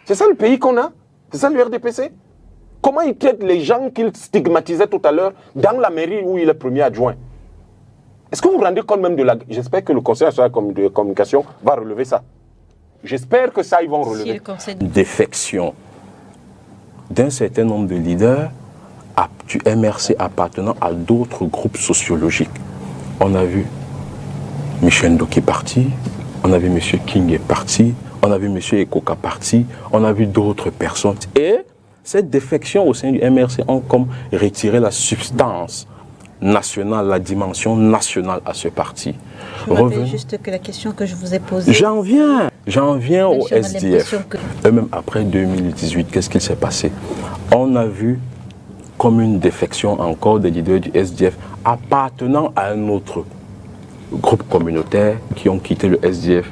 C'est ça le pays qu'on a? C'est ça le RDPC? Comment il traite les gens qu'il stigmatisait tout à l'heure dans la mairie où il est premier adjoint? Est-ce que vous vous rendez compte même de la... J'espère que le Conseil national de communication va relever ça. J'espère que ça, ils vont relever. Si le conseil... Défection d'un certain nombre de leaders du MRC appartenant à d'autres groupes sociologiques. On a vu Michel Ndo qui est parti, on a vu M. King est parti, on a vu M. Ekoka parti, on a vu d'autres personnes. Et cette défection au sein du MRC ont comme retiré la substance nationale, la dimension nationale à ce parti. Je rappelle juste que la question que je vous ai posée... J'en viens au SDF. Et même après 2018, qu'est-ce qu'il s'est passé? On a vu comme une défection encore des leaders du SDF appartenant à un autre groupe communautaire qui ont quitté le SDF,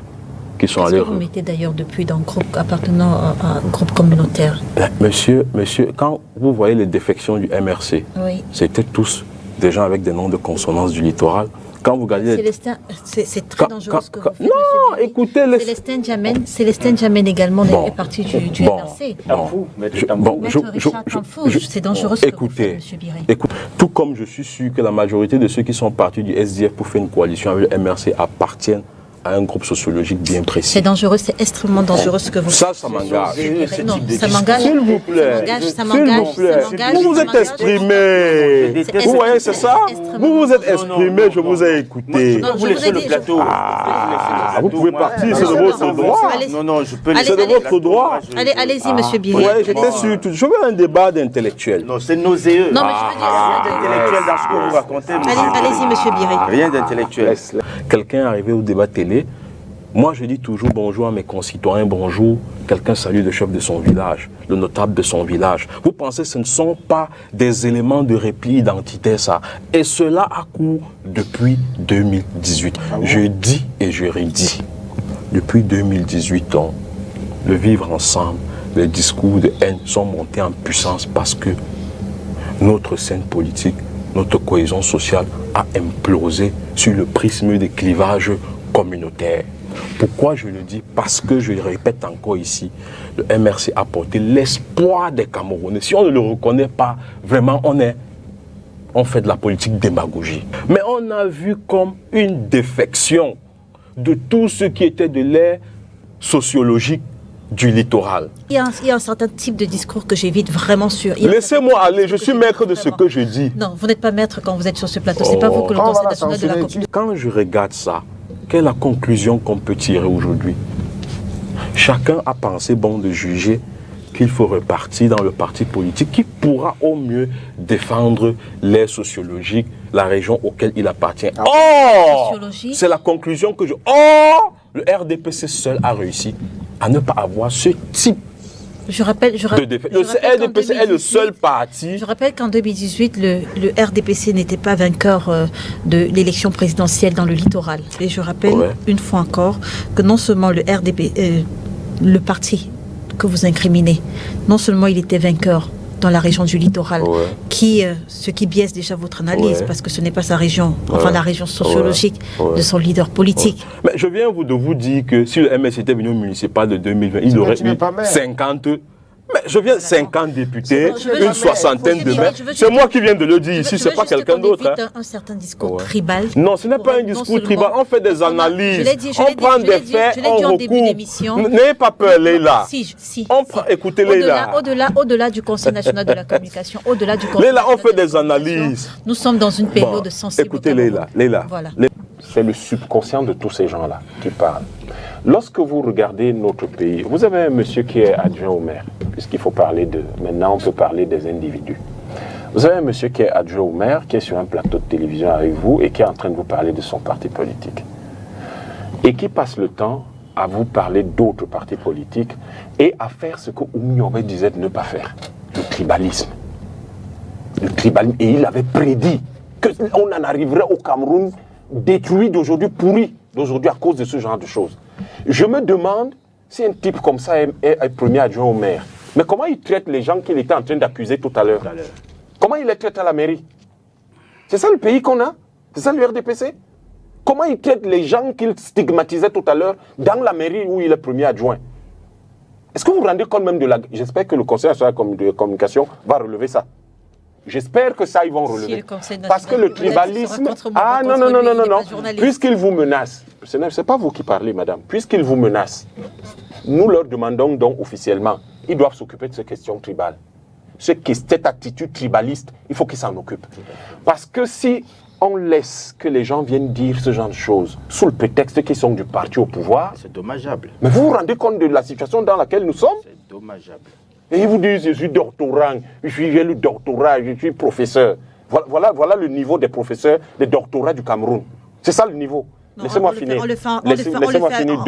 qui sont allés... Qu'est-ce que vous mettez d'ailleurs depuis dans le groupe appartenant à un groupe communautaire? Monsieur, quand vous voyez les défections du MRC, oui. C'était tous des gens avec des noms de consonance du littoral. Quand vous regardez... Célestin, c'est très dangereux ce que vous faites. Non, écoutez... Célestin Djamène également est parti du MRC. C'est dangereux ce que vous faites, M. Biré. Écoute, tout comme je suis sûr que la majorité de ceux qui sont partis du SDF pour faire une coalition avec le MRC appartiennent à un groupe sociologique bien précis. C'est dangereux, c'est extrêmement dangereux ce que vous faites. Ça m'engage. Non, ça m'engage. S'il vous plaît. Ça m'engage. Vous vous êtes exprimé. Vous voyez, c'est ça? Vous vous êtes exprimé, je vous ai écouté. Vous laissez le plateau. Vous pouvez partir, c'est de votre droit. Non, je peux laisser. C'est de votre droit. Allez-y, M. Biré. Oui, j'étais sûr. Je veux un débat d'intellectuels. Non, c'est nauséeux. Non, mais je veux dire... Rien d'intellectuel dans ce que vous racontez. Allez-y, M. Biré. Rien d'intellectuel. Quelqu'un est arrivé au débat télé. Moi, je dis toujours bonjour à mes concitoyens, bonjour. Quelqu'un salue le chef de son village, le notable de son village. Vous pensez que ce ne sont pas des éléments de repli identitaire, ça? Et cela a cours depuis 2018. Je dis et je redis. Depuis 2018, le vivre ensemble, les discours de haine sont montés en puissance parce que notre scène politique, notre cohésion sociale a implosé sur le prisme des clivages communautaires. Pourquoi je le dis? Parce que, je le répète encore ici, le MRC a porté l'espoir des Camerounais. Si on ne le reconnaît pas, vraiment, on fait de la politique démagogie. Mais on a vu comme une défection de tout ce qui était de l'ère sociologique du littoral. Il y a un certain type de discours que j'évite vraiment sur... Laissez-moi aller, je suis maître de ce que je dis. Non, vous n'êtes pas maître quand vous êtes sur ce plateau. C'est pas vous que le Conseil national de la communication... Quand je regarde ça, quelle est la conclusion qu'on peut tirer aujourd'hui? Chacun a pensé bon de juger qu'il faut repartir dans le parti politique qui pourra au mieux défendre l'ère sociologique, la région auquel il appartient. Or, c'est la conclusion que je... Or, le RDPC seul a réussi à ne pas avoir ce type le RDPC est le seul parti. Je rappelle qu'en 2018, le RDPC n'était pas vainqueur de l'élection présidentielle dans le littoral. Et je rappelle une fois encore que non seulement le RDP, le parti que vous incriminez, non seulement il était vainqueur dans la région du littoral, ce qui biaise déjà votre analyse, parce que ce n'est pas sa région, enfin la région sociologique de son leader politique. Mais je viens de vous dire que si le MS était venu au municipal de 2020, il aurait eu 50... Mais je viens de 50 députés, une soixantaine de maires. C'est moi qui viens de le dire ici, c'est pas quelqu'un d'autre. Un certain discours tribal. Non, ce n'est pas un discours tribal. On fait des analyses. On prend des faits, on recourt. N'ayez pas peur, Leïla. Écoutez, Leïla. Au-delà du Conseil national de la communication, au-delà du Conseil Leïla, on fait des analyses. Nous sommes dans une période sensible. Écoutez, Leïla. Voilà. C'est le subconscient de tous ces gens-là qui parlent. Lorsque vous regardez notre pays, vous avez un monsieur qui est adjoint au maire, puisqu'il faut parler de... Maintenant, on peut parler des individus. Vous avez un monsieur qui est adjoint au maire, qui est sur un plateau de télévision avec vous et qui est en train de vous parler de son parti politique. Et qui passe le temps à vous parler d'autres partis politiques et à faire ce que Oumyové disait de ne pas faire. Le tribalisme. Le tribalisme. Et il avait prédit qu'on en arriverait au Cameroun détruit d'aujourd'hui, pourri d'aujourd'hui à cause de ce genre de choses. Je me demande si un type comme ça est premier adjoint au maire. Mais comment il traite les gens qu'il était en train d'accuser tout à l'heure? Comment il les traite à la mairie? C'est ça le pays qu'on a? C'est ça le RDPC? Comment il traite les gens qu'il stigmatisait tout à l'heure dans la mairie où il est premier adjoint? Est-ce que vous vous rendez compte même de la... J'espère que le Conseil national de communication va relever ça. J'espère que ça, ils vont relever. Parce que le tribalisme... Ah non, non, non, non, non, non. Puisqu'ils vous menacent, ce n'est pas vous qui parlez, madame, puisqu'ils vous menacent, nous leur demandons donc officiellement, ils doivent s'occuper de ces questions tribales. Cette attitude tribaliste, il faut qu'ils s'en occupent. Parce que si on laisse que les gens viennent dire ce genre de choses, sous le prétexte qu'ils sont du parti au pouvoir... C'est dommageable. Mais vous vous rendez compte de la situation dans laquelle nous sommes? C'est dommageable. Et ils vous disent, je suis doctorant, j'ai le doctorat, je suis professeur. Voilà le niveau des professeurs, des doctorats du Cameroun. C'est ça le niveau. Laissez-moi finir. Laissez-moi finir